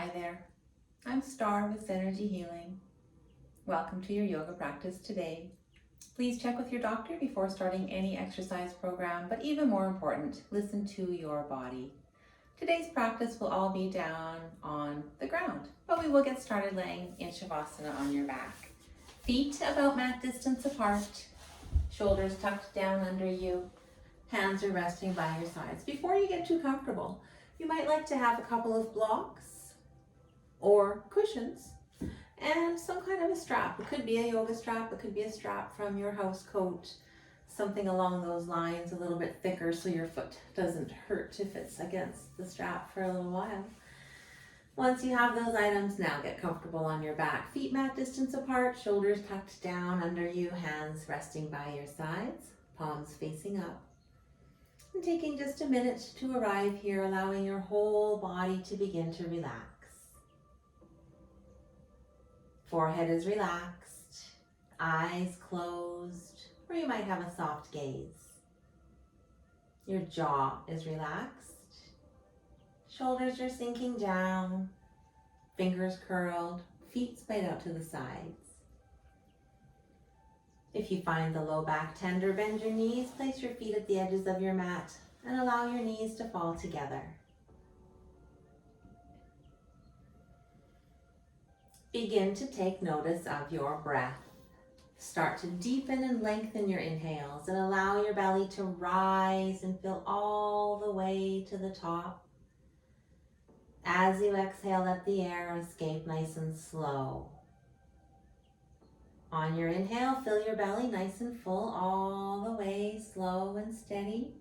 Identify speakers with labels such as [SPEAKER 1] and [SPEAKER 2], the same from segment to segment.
[SPEAKER 1] Hi there, I'm Star with Synergy Healing. Welcome to your yoga practice today. Please check with your doctor before starting any exercise program, but even more important, listen to your body. Today's practice will all be down on the ground, but we will get started laying in Shavasana on your back. Feet about mat distance apart, shoulders tucked down under you, hands are resting by your sides. Before you get too comfortable, you might like to have a couple of blocks or cushions and some kind of a strap. It could be a yoga strap, it could be a strap from your house coat, something along those lines, a little bit thicker so your foot doesn't hurt if it's against the strap for a little while. Once you have those items, now get comfortable on your back. Feet mat distance apart, shoulders tucked down under you, hands resting by your sides, palms facing up. And taking just a minute to arrive here, allowing your whole body to begin to relax. Forehead is relaxed, eyes closed, or you might have a soft gaze. Your jaw is relaxed, shoulders are sinking down, fingers curled, feet splayed out to the sides. If you find the low back tender, bend your knees, place your feet at the edges of your mat, and allow your knees to fall together. Begin to take notice of your breath. Start to deepen and lengthen your inhales and allow your belly to rise and fill all the way to the top. As you exhale, let the air escape nice and slow. On your inhale, fill your belly nice and full all the way, slow and steady.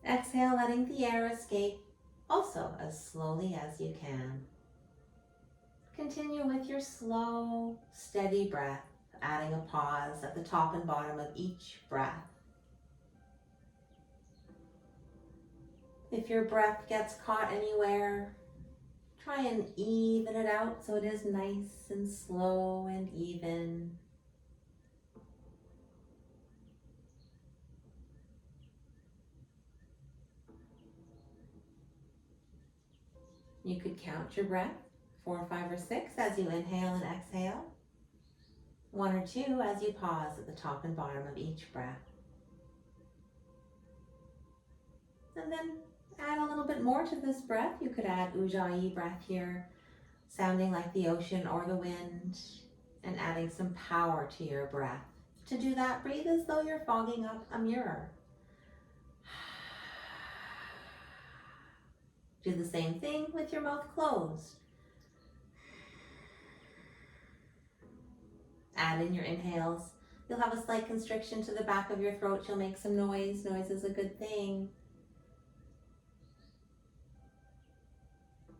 [SPEAKER 1] Exhale, letting the air escape also as slowly as you can. Continue with your slow, steady breath, adding a pause at the top and bottom of each breath. If your breath gets caught anywhere, try and even it out so it is nice and slow and even. You could count your breath, 4, 5, or 6 as you inhale and exhale. 1 or 2 as you pause at the top and bottom of each breath. And then add a little bit more to this breath. You could add Ujjayi breath here, sounding like the ocean or the wind, and adding some power to your breath. To do that, breathe as though you're fogging up a mirror. Do the same thing with your mouth closed. Add in your inhales. You'll have a slight constriction to the back of your throat. You'll make some noise. Noise is a good thing.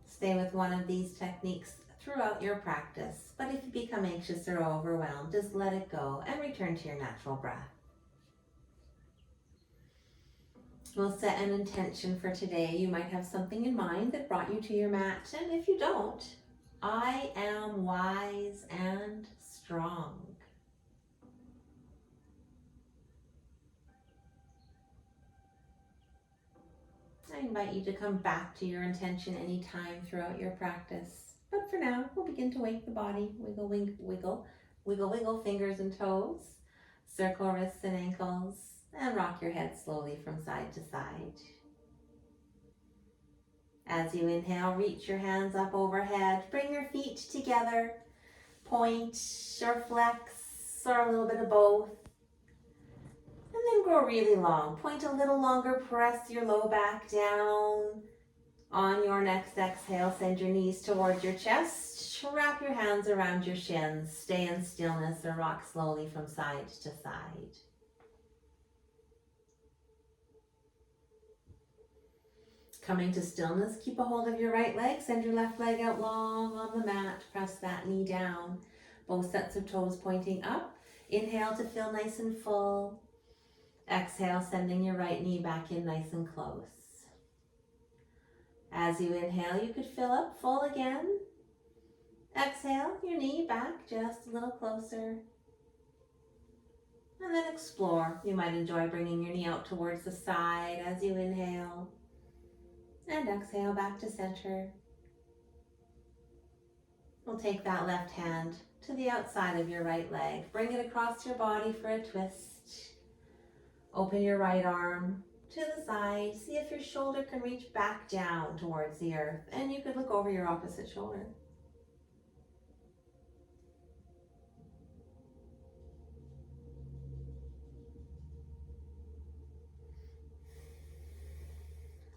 [SPEAKER 1] Stay with one of these techniques throughout your practice, but if you become anxious or overwhelmed, just let it go and return to your natural breath. We'll set an intention for today. You might have something in mind that brought you to your mat, and if you don't, I am wise and strong. I invite you to come back to your intention anytime throughout your practice. But for now, we'll begin to wake the body. Wiggle, wiggle, wiggle, wiggle, wiggle fingers and toes. Circle wrists and ankles. And rock your head slowly from side to side. As you inhale, reach your hands up overhead. Bring your feet together. Point or flex or a little bit of both. And then grow really long. Point a little longer, press your low back down. On your next exhale, send your knees towards your chest. Wrap your hands around your shins. Stay in stillness or rock slowly from side to side. Coming to stillness, keep a hold of your right leg. Send your left leg out long on the mat. Press that knee down. Both sets of toes pointing up. Inhale to fill nice and full. Exhale, sending your right knee back in nice and close. As you inhale, you could fill up full again. Exhale, your knee back just a little closer. And then explore. You might enjoy bringing your knee out towards the side as you inhale. And exhale back to center. We'll take that left hand to the outside of your right leg. Bring it across your body for a twist. Open your right arm to the side. See if your shoulder can reach back down towards the earth. And you could look over your opposite shoulder.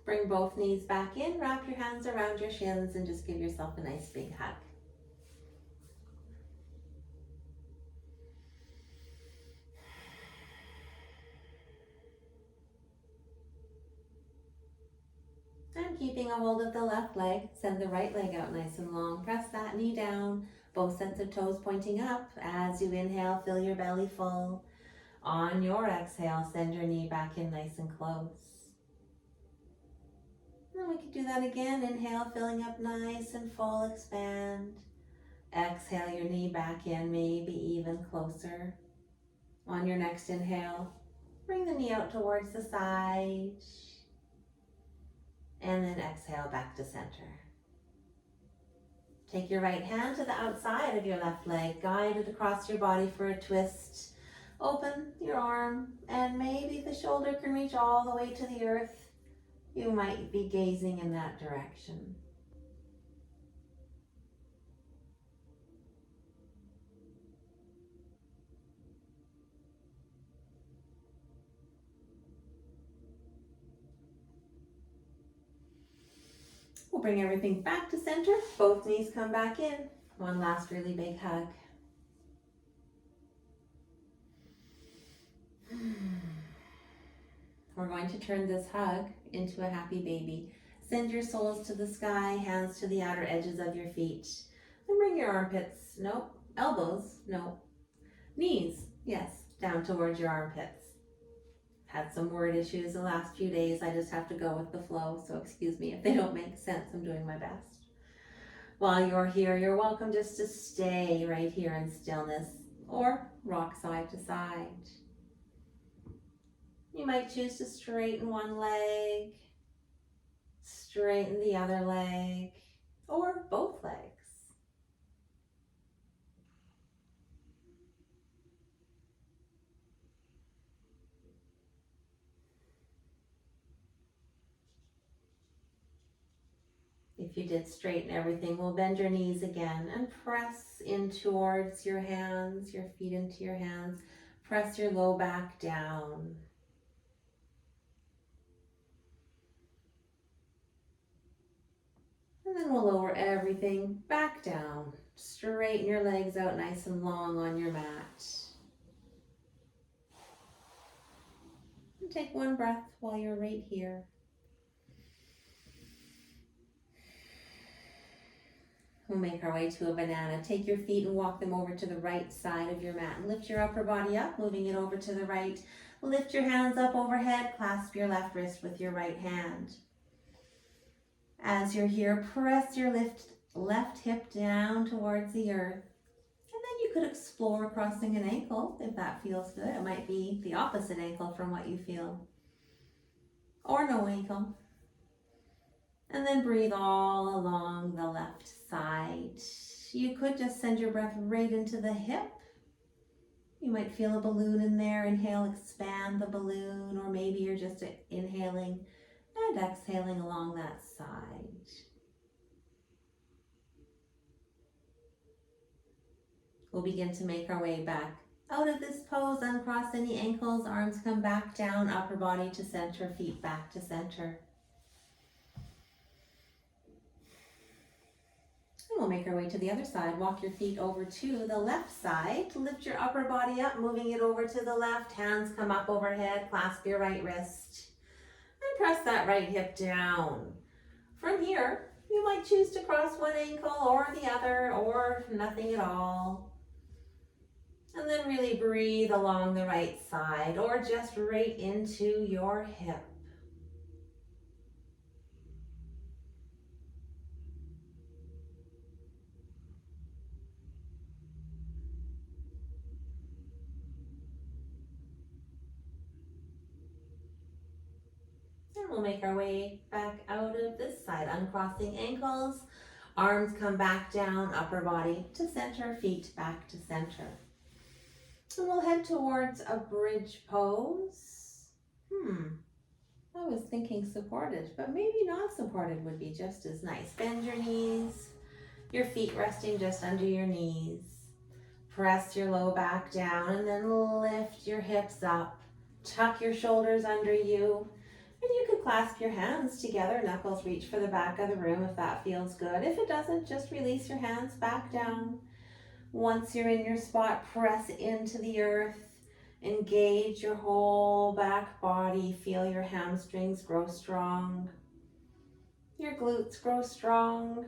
[SPEAKER 1] Bring both knees back in. Wrap your hands around your shins and just give yourself a nice big hug. And keeping a hold of the left leg, send the right leg out nice and long. Press that knee down, both sets of toes pointing up. As you inhale, fill your belly full. On your exhale, send your knee back in nice and close. And we can do that again. Inhale, filling up nice and full, expand. Exhale, your knee back in, maybe even closer. On your next inhale, bring the knee out towards the side. And then exhale back to center. Take your right hand to the outside of your left leg, guide it across your body for a twist. Open your arm, and maybe the shoulder can reach all the way to the earth. You might be gazing in that direction. We'll bring everything back to center. Both knees come back in. One last really big hug. We're going to turn this hug into a happy baby. Send your soles to the sky, hands to the outer edges of your feet. Then bring your armpits, no. Elbows, no. Knees, yes, down towards your armpits. Had some word issues the last few days. I just have to go with the flow, so excuse me if they don't make sense. I'm doing my best. While you're here, you're welcome just to stay right here in stillness or rock side to side. You might choose to straighten one leg, straighten the other leg, or both legs. If you did straighten everything, we'll bend your knees again and press in towards your hands, your feet into your hands. Press your low back down. And then we'll lower everything back down. Straighten your legs out nice and long on your mat. And take one breath while you're right here. We'll make our way to a banana. Take your feet and walk them over to the right side of your mat. And lift your upper body up, moving it over to the right. Lift your hands up overhead. Clasp your left wrist with your right hand. As you're here, press your left hip down towards the earth. And then you could explore crossing an ankle if that feels good. It might be the opposite ankle from what you feel. Or no ankle. And then breathe all along the left side. You could just send your breath right into the hip. You might feel a balloon in there. Inhale, expand the balloon, or maybe you're just inhaling and exhaling along that side. We'll begin to make our way back out of this pose. Uncross any ankles, arms come back down, upper body to center, feet back to center. And we'll make our way to the other side. Walk your feet over to the left side. Lift your upper body up, moving it over to the left. Hands come up overhead. Clasp your right wrist. And press that right hip down. From here, you might choose to cross one ankle or the other, or nothing at all. And then really breathe along the right side, or just right into your hip. And we'll make our way back out of this side, uncrossing ankles, Arms come back down, upper body to center, feet back to center. And we'll head towards a bridge pose. I was thinking supported, but maybe not supported would be just as nice. Bend your knees, your feet resting just under your knees. Press your low back down and then lift your hips up. Tuck your shoulders under you. And you can clasp your hands together, knuckles reach for the back of the room if that feels good. If it doesn't, just release your hands back down. Once you're in your spot, press into the earth. Engage your whole back body. Feel your hamstrings grow strong. Your glutes grow strong.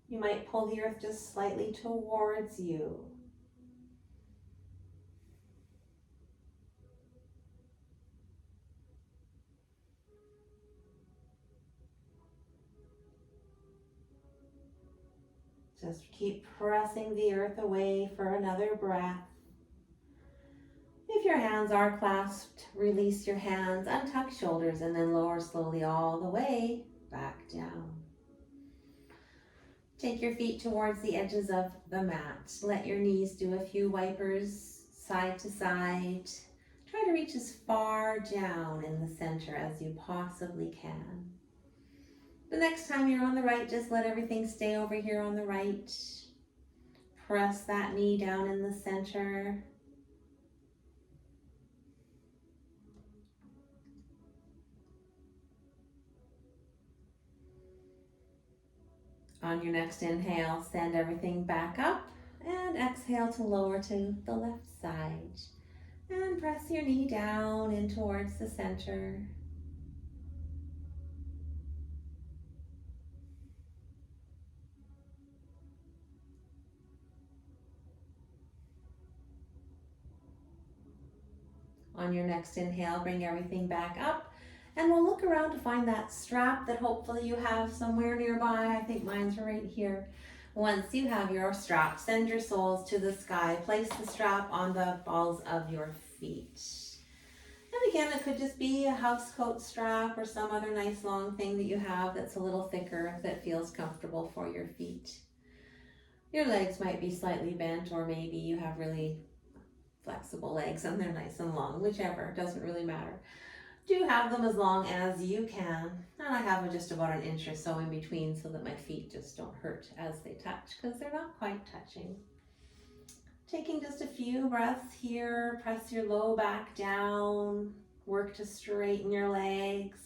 [SPEAKER 1] You might pull the earth just slightly towards you. Just keep pressing the earth away for another breath. If your hands are clasped, release your hands, untuck shoulders, and then lower slowly all the way back down. Take your feet towards the edges of the mat. Let your knees do a few wipers side to side. Try to reach as far down in the center as you possibly can. The next time you're on the right, just let everything stay over here on the right. Press that knee down in the center. On your next inhale, send everything back up and exhale to lower to the left side. And press your knee down in towards the center. On your next inhale, bring everything back up, and we'll look around to find that strap that hopefully you have somewhere nearby. I think mine's right here. Once you have your strap, send your soles to the sky. Place the strap on the balls of your feet. And again, it could just be a house coat strap or some other nice long thing that you have that's a little thicker that feels comfortable for your feet. Your legs might be slightly bent, or maybe you have really flexible legs and they're nice and long, whichever, doesn't really matter. Do have them as long as you can, and I have just about an inch or so in between so that my feet just don't hurt as they touch, because they're not quite touching. Taking just a few breaths here, press your low back down, work to straighten your legs.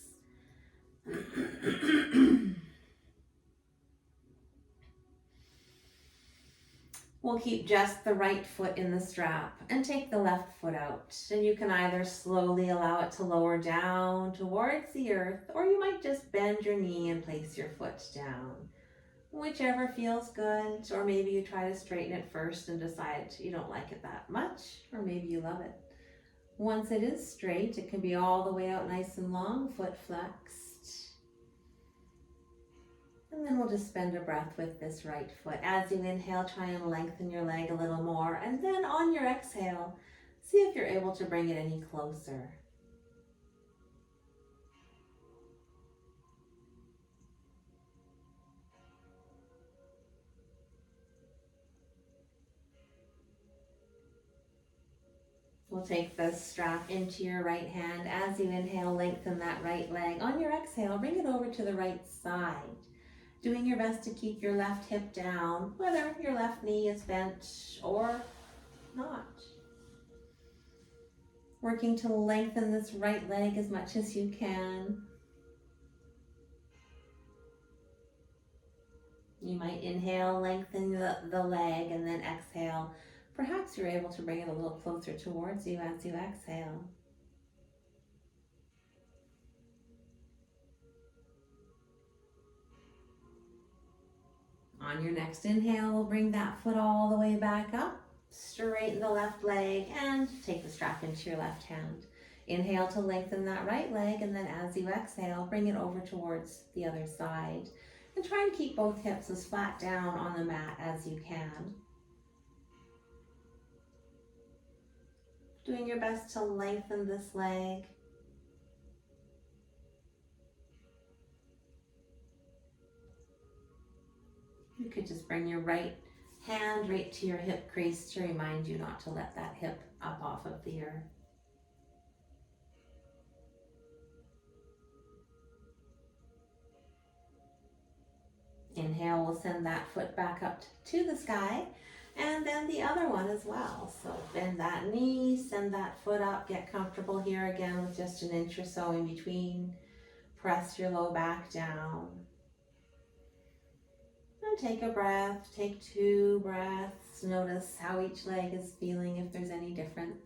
[SPEAKER 1] We'll keep just the right foot in the strap and take the left foot out. And you can either slowly allow it to lower down towards the earth, or you might just bend your knee and place your foot down. Whichever feels good, or maybe you try to straighten it first and decide you don't like it that much, or maybe you love it. Once it is straight, it can be all the way out nice and long, foot flexed. And then we'll just spend a breath with this right foot. As you inhale, try and lengthen your leg a little more. And then on your exhale, see if you're able to bring it any closer. We'll take the strap into your right hand. As you inhale, lengthen that right leg. On your exhale, bring it over to the right side. Doing your best to keep your left hip down, whether your left knee is bent or not. Working to lengthen this right leg as much as you can. You might inhale, lengthen the leg, and then exhale. Perhaps you're able to bring it a little closer towards you as you exhale. On your next inhale, we'll bring that foot all the way back up, straighten the left leg, and take the strap into your left hand. Inhale to lengthen that right leg, and then as you exhale, bring it over towards the other side. And try and keep both hips as flat down on the mat as you can. Doing your best to lengthen this leg. You could just bring your right hand right to your hip crease to remind you not to let that hip up off of the earth. Inhale, we'll send that foot back up to the sky, and then the other one as well. So bend that knee, send that foot up, get comfortable here again with just an inch or so in between. Press your low back down. And take a breath, take 2 breaths. Notice how each leg is feeling, if there's any difference.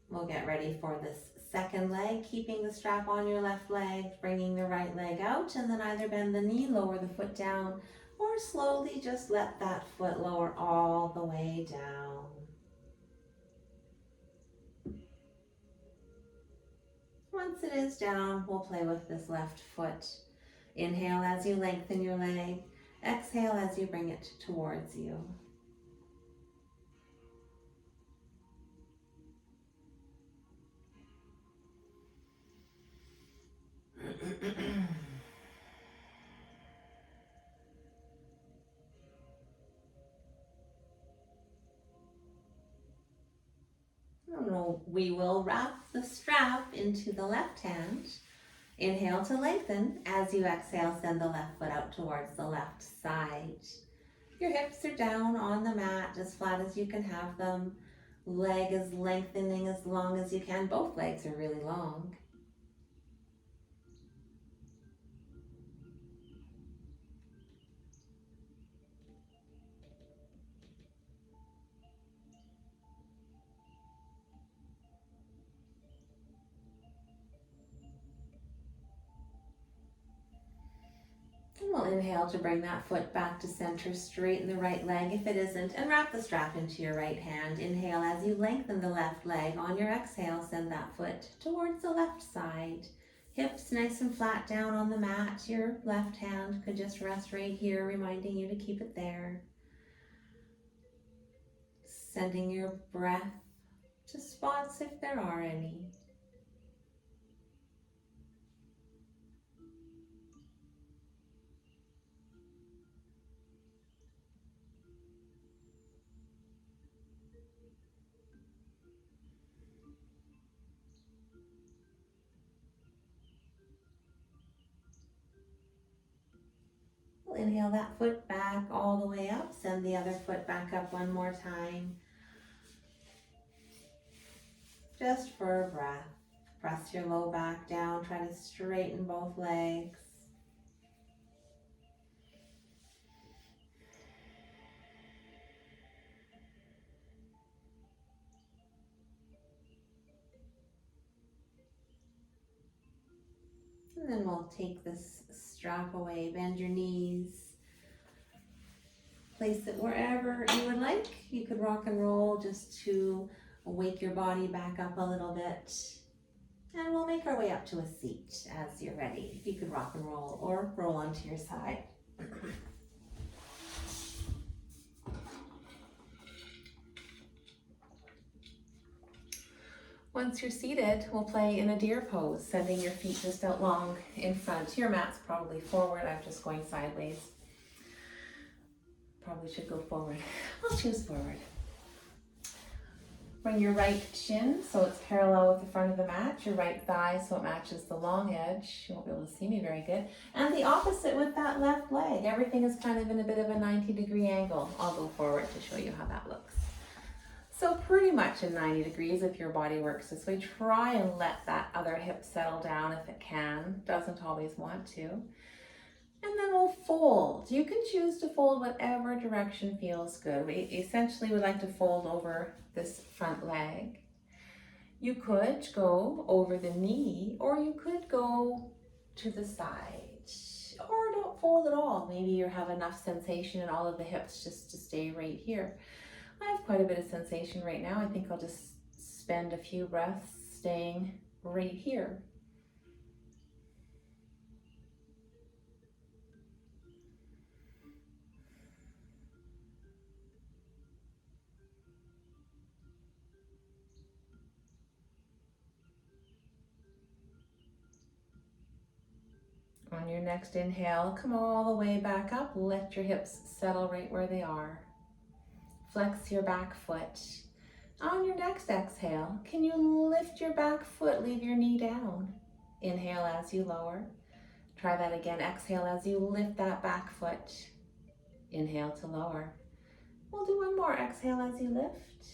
[SPEAKER 1] We'll get ready for this second leg, keeping the strap on your left leg, bringing the right leg out, and then either bend the knee, lower the foot down, or slowly just let that foot lower all the way down. Once it is down, we'll play with this left foot. Inhale as you lengthen your leg. Exhale as you bring it towards you. We will wrap the strap into the left hand. Inhale to lengthen. As you exhale, send the left foot out towards the left side. Your hips are down on the mat, as flat as you can have them. Leg is lengthening as long as you can. Both legs are really long. And we'll inhale to bring that foot back to center, straighten the right leg if it isn't, and wrap the strap into your right hand. Inhale as you lengthen the left leg. On your exhale, send that foot towards the left side. Hips nice and flat down on the mat. Your left hand could just rest right here, reminding you to keep it there. Sending your breath to spots if there are any. We'll inhale that foot back all the way up. Send the other foot back up one more time. Just for a breath. Press your low back down. Try to straighten both legs. And then we'll take this strap away. Bend your knees. Place it wherever you would like. You could rock and roll just to wake your body back up a little bit. And we'll make our way up to a seat as you're ready. You could rock and roll or roll onto your side. Once you're seated, we'll play in a deer pose, sending your feet just out long in front. Your mat's probably forward. I'm just going sideways. Probably should go forward. I'll choose forward. Bring your right shin so it's parallel with the front of the mat, your right thigh so it matches the long edge. You won't be able to see me very good. And the opposite with that left leg. Everything is kind of in a bit of a 90-degree angle. I'll go forward to show you how that looks. So pretty much in 90 degrees if your body works this way. Try and let that other hip settle down if it can. Doesn't always want to. And then we'll fold. You can choose to fold whatever direction feels good. We essentially would like to fold over this front leg. You could go over the knee, or you could go to the side, or don't fold at all. Maybe you have enough sensation in all of the hips just to stay right here. I have quite a bit of sensation right now. I think I'll just spend a few breaths staying right here. On your next inhale, come all the way back up. Let your hips settle right where they are. Flex your back foot. On your next exhale, can you lift your back foot, leave your knee down? Inhale as you lower. Try that again. Exhale as you lift that back foot. Inhale to lower. We'll do one more. Exhale as you lift.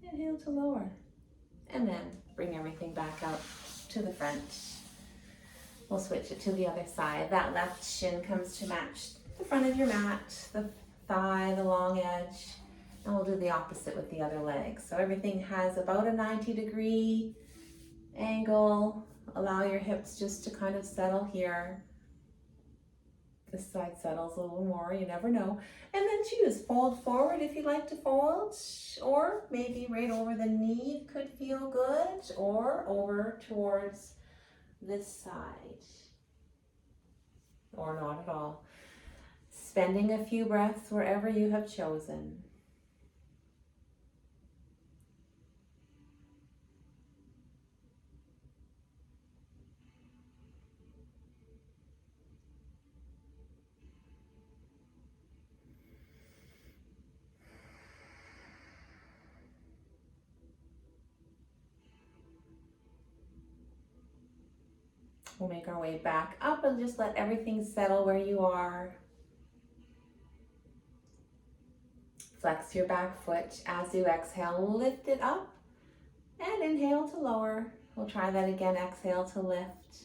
[SPEAKER 1] Inhale to lower. And then bring everything back out to the front. We'll switch it to the other side. That left shin comes to match the front of your mat, the thigh, the long edge. And we'll do the opposite with the other leg. So everything has about a 90-degree angle. Allow your hips just to kind of settle here. This side settles a little more, you never know. And then choose, fold forward if you'd like to fold, or maybe right over the knee could feel good, or over towards this side, or not at all. Spending a few breaths wherever you have chosen. We'll make our way back up and just let everything settle where you are. Flex your back foot. As you exhale, lift it up and inhale to lower. We'll try that again. Exhale to lift.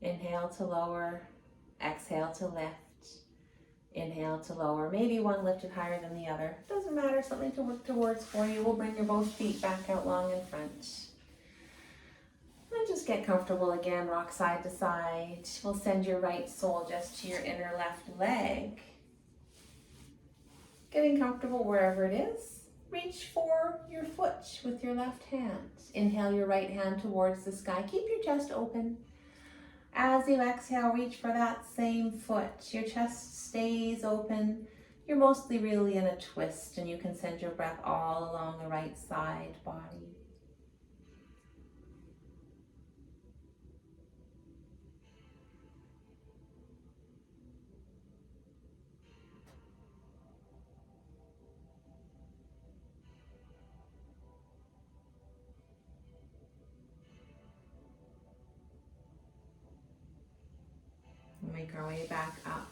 [SPEAKER 1] Inhale to lower. Exhale to lift. Inhale to lower. Maybe one lifted higher than the other. Doesn't matter. Something to work towards for you. We'll bring your both feet back out long in front. And just get comfortable again, rock side to side. We'll send your right sole just to your inner left leg. Getting comfortable wherever it is. Reach for your foot with your left hand. Inhale your right hand towards the sky. Keep your chest open. As you exhale, reach for that same foot. Your chest stays open. You're mostly really in a twist, and you can send your breath all along the right side body. Make our way back up.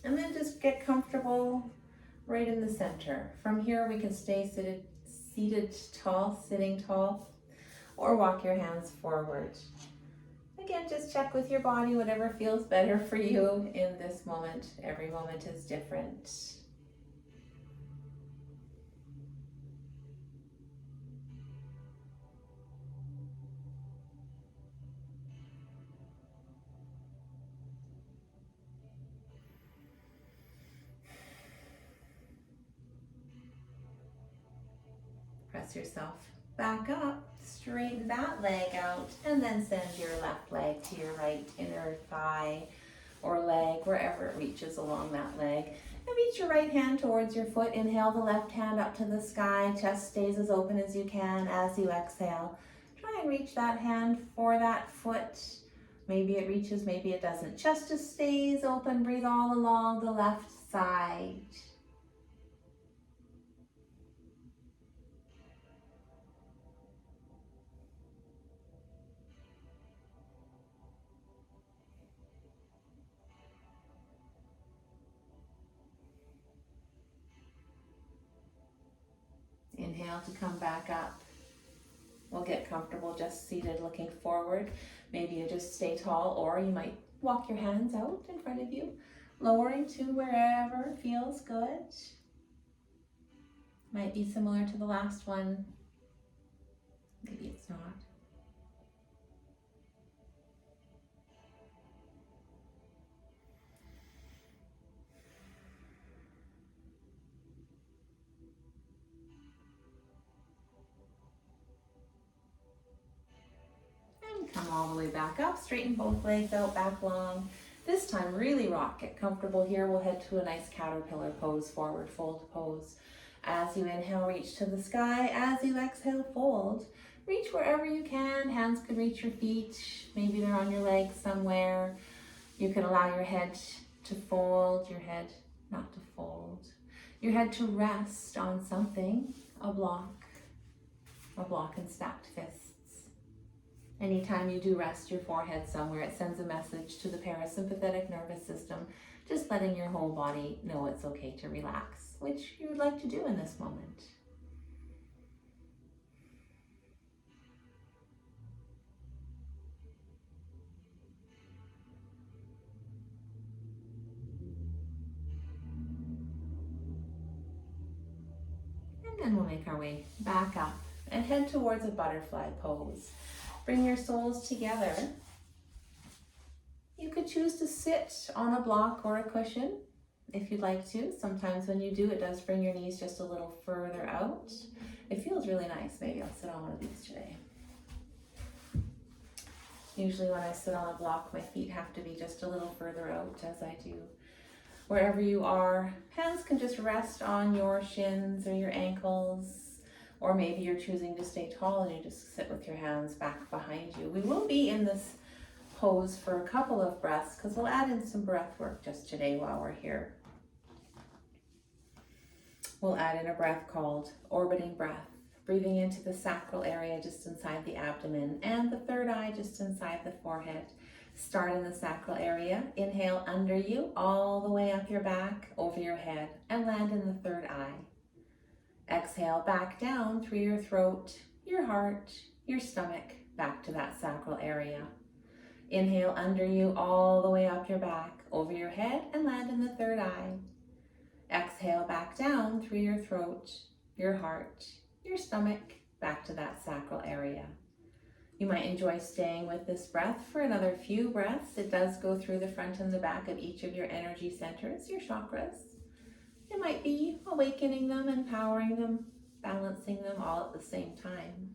[SPEAKER 1] And then just get comfortable right in the center. From here we can stay seated tall, sitting tall, or walk your hands forward. Again, just check with your body, whatever feels better for you in this moment. Every moment is different. Press yourself back up, straighten that leg out, and then send your left leg to your right inner thigh or leg, wherever it reaches along that leg. And reach your right hand towards your foot. Inhale the left hand up to the sky. Chest stays as open as you can as you exhale. Try and reach that hand for that foot. Maybe it reaches, maybe it doesn't. Chest just stays open. Breathe all along the left side. Inhale to come back up. We'll get comfortable just seated looking forward. Maybe you just stay tall, or you might walk your hands out in front of you, lowering to wherever feels good. Might be similar to the last one. Maybe it's not. Come all the way back up, straighten both legs out, back long. This time, really rock, get comfortable here. We'll head to a nice caterpillar pose, forward fold pose. As you inhale, reach to the sky. As you exhale, fold. reach wherever you can. Hands could reach your feet. Maybe they're on your legs somewhere. You could allow your head to fold, your head not to fold. Your head to rest on something, a block and stacked fists. Anytime you do rest your forehead somewhere, it sends a message to the parasympathetic nervous system, just letting your whole body know it's okay to relax, which you would like to do in this moment. And then we'll make our way back up and head towards a butterfly pose. Bring your soles together. You could choose to sit on a block or a cushion if you'd like to. Sometimes when you do, it does bring your knees just a little further out. It feels really nice. Maybe I'll sit on one of these today. Usually when I sit on a block, my feet have to be just a little further out as I do. Wherever you are, hands can just rest on your shins or your ankles, or maybe you're choosing to stay tall and you just sit with your hands back behind you. We will be in this pose for a couple of breaths because we'll add in some breath work just today while we're here. We'll add in a breath called orbiting breath, breathing into the sacral area just inside the abdomen and the third eye just inside the forehead. Start in the sacral area. Inhale under you, all the way up your back, over your head, and land in the third eye. Exhale back down through your throat, your heart, your stomach, back to that sacral area. Inhale under you, all the way up your back, over your head, and land in the third eye. Exhale back down through your throat, your heart, your stomach, back to that sacral area. You might enjoy staying with this breath for another few breaths. It does go through the front and the back of each of your energy centers, your chakras. It might be awakening them, empowering them, balancing them all at the same time.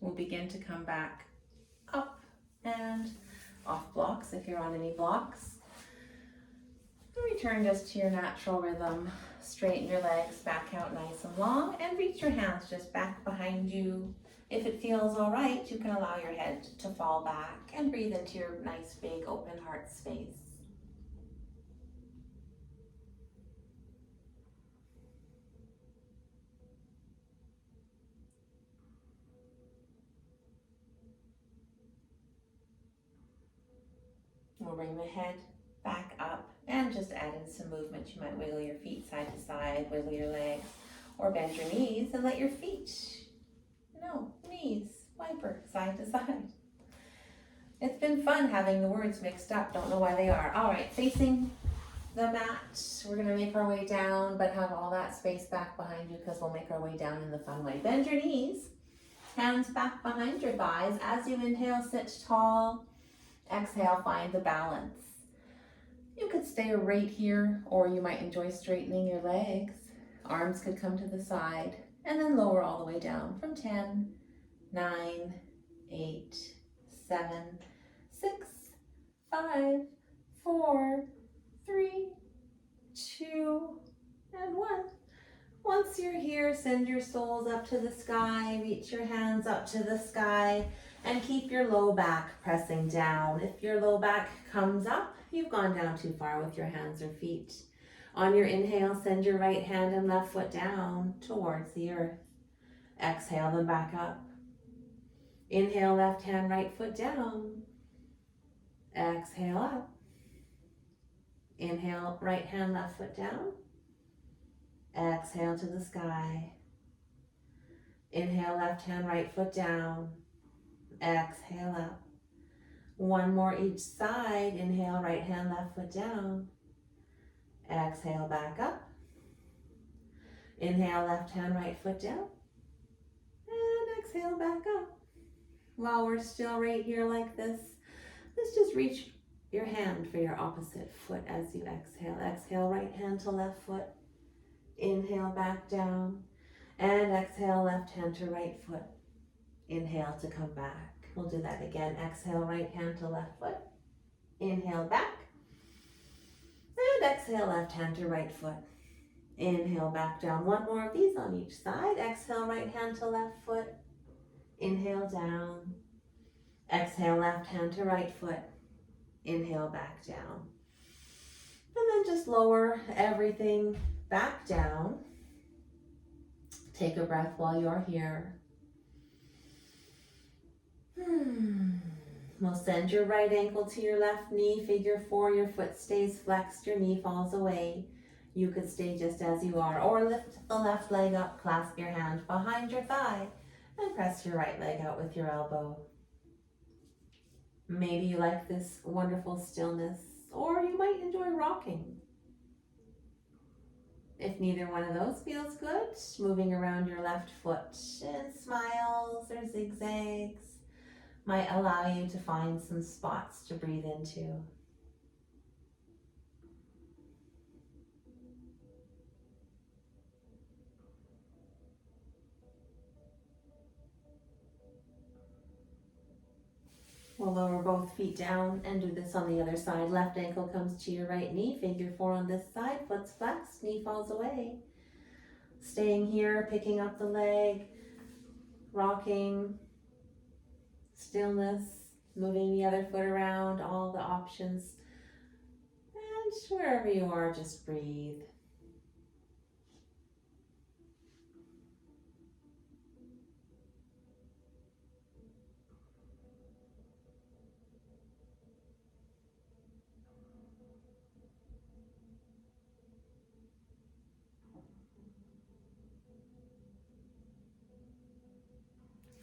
[SPEAKER 1] We'll begin to come back up and off blocks if you're on any blocks. And return just to your natural rhythm. Straighten your legs back out nice and long and reach your hands just back behind you. If it feels all right, you can allow your head to fall back and breathe into your nice big open heart space. We'll bring the head back up and just add in some movement. You might wiggle your feet side to side, wiggle your legs, or bend your knees and let your feet, knees, wiper side to side. It's been fun having the words mixed up. Don't know why they are. All right, facing the mat, we're gonna make our way down, but have all that space back behind you because we'll make our way down in the fun way. Bend your knees, hands back behind your thighs. As you inhale, sit tall. Exhale, find the balance. You could stay right here, or you might enjoy straightening your legs. Arms could come to the side, and then lower all the way down from 10, 9, 8, 7, 6, 5, 4, 3, 2, and 1. Once you're here, send your soles up to the sky, reach your hands up to the sky, and keep your low back pressing down. If your low back comes up, you've gone down too far with your hands or feet. On your inhale, send your right hand and left foot down towards the earth. Exhale them back up. Inhale, left hand, right foot down. Exhale up. Inhale, right hand, left foot down. Exhale to the sky. Inhale, left hand, right foot down. Exhale up. One more each side. Inhale, right hand, left foot down. Exhale, back up. Inhale, left hand, right foot down. And exhale, back up. While we're still right here like this, let's just reach your hand for your opposite foot as you exhale. Exhale, right hand to left foot. Inhale, back down. And exhale, left hand to right foot.
[SPEAKER 2] Inhale to come back. We'll do that again. Exhale, right hand to left foot. Inhale back. And exhale, left hand to right foot. Inhale back down. One more of these on each side. Exhale, right hand to left foot. Inhale down. Exhale, left hand to right foot. Inhale back down. And then just lower everything back down. Take a breath while you're here. We'll send your right ankle to your left knee, figure 4, your foot stays flexed, your knee falls away. You could stay just as you are, or lift the left leg up, clasp your hand behind your thigh, and press your right leg out with your elbow. Maybe you like this wonderful stillness, or you might enjoy rocking. If neither one of those feels good, moving around your left foot in smiles or zigzags might allow you to find some spots to breathe into. We'll lower both feet down and do this on the other side. Left ankle comes to your right knee, figure 4 on this side, foot's flexed, knee falls away. Staying here, picking up the leg, rocking, stillness, moving the other foot around, all the options. And wherever you are, just breathe.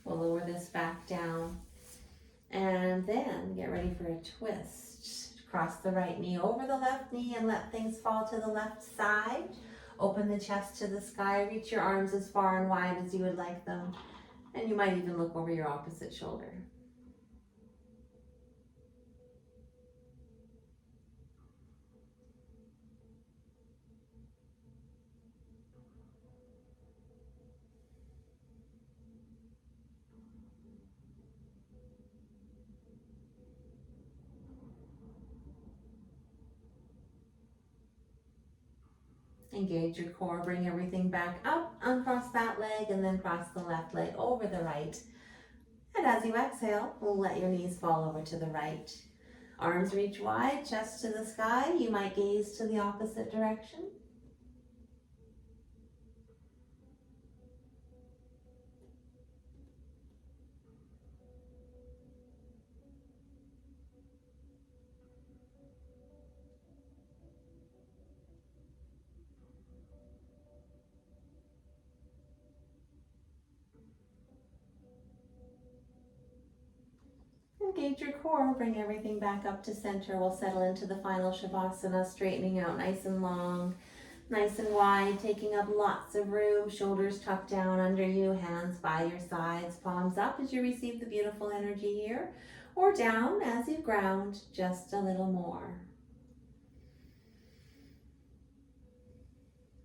[SPEAKER 2] We'll lower this back down and then get ready for a twist. Cross the right knee over the left knee and let things fall to the left side. Open the chest to the sky, reach your arms as far and wide as you would like them. And you might even look over your opposite shoulder. Engage your core, bring everything back up, uncross that leg, and then cross the left leg over the right. And as you exhale, we'll let your knees fall over to the right. Arms reach wide, chest to the sky. You might gaze to the opposite direction. Engage your core, bring everything back up to center. We'll settle into the final Shavasana, straightening out nice and long, nice and wide, taking up lots of room, shoulders tucked down under you, hands by your sides, palms up as you receive the beautiful energy here, or down as you ground just a little more.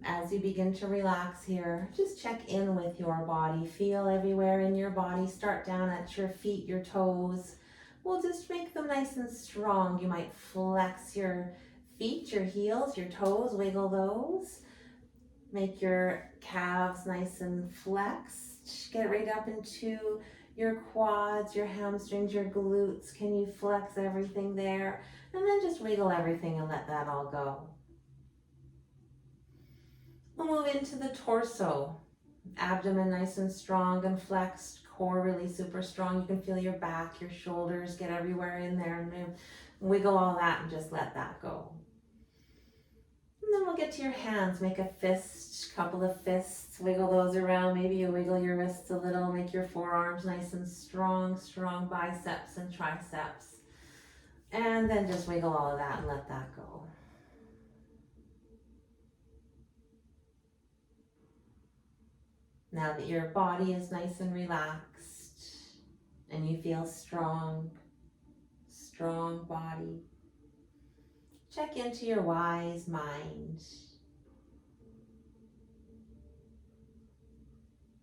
[SPEAKER 2] As you begin to relax here, just check in with your body. Feel everywhere in your body. Start down at your feet, your toes. We'll just make them nice and strong. You might flex your feet, your heels, your toes, wiggle those. Make your calves nice and flexed. Get right up into your quads, your hamstrings, your glutes. Can you flex everything there? And then just wiggle everything and let that all go. We'll move into the torso. Abdomen nice and strong and flexed. Core really super strong. You can feel your back, your shoulders, get everywhere in there and wiggle all that and just let that go. And then we'll get to your hands. Make a fist, couple of fists, wiggle those around. Maybe you wiggle your wrists a little, make your forearms nice and strong, strong biceps and triceps. And then just wiggle all of that and let that go. Now that your body is nice and relaxed and you feel strong, strong body, check into your wise mind.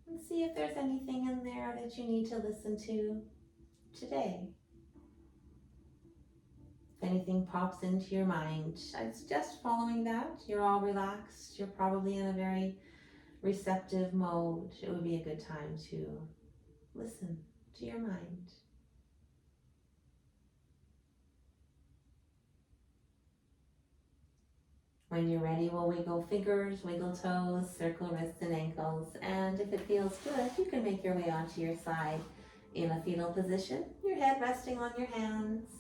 [SPEAKER 2] And see if there's anything in there that you need to listen to today. If anything pops into your mind, I suggest following that. You're all relaxed. You're probably in a very receptive mode. It would be a good time to listen to your mind. When you're ready, we'll wiggle fingers, wiggle toes, circle wrists and ankles, and if it feels good, you can make your way onto your side in a fetal position, your head resting on your hands.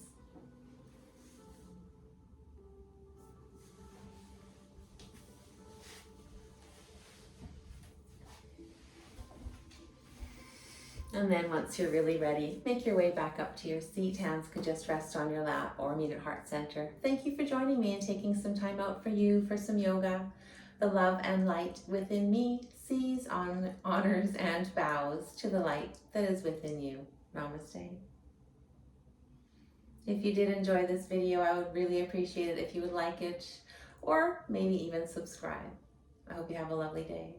[SPEAKER 2] And then once you're really ready, make your way back up to your seat. Hands could just rest on your lap or meet at heart center. Thank you for joining me and taking some time out for you for some yoga. The love and light within me sees, honors, and bows to the light that is within you. Namaste. If you did enjoy this video, I would really appreciate it if you would like it or maybe even subscribe. I hope you have a lovely day.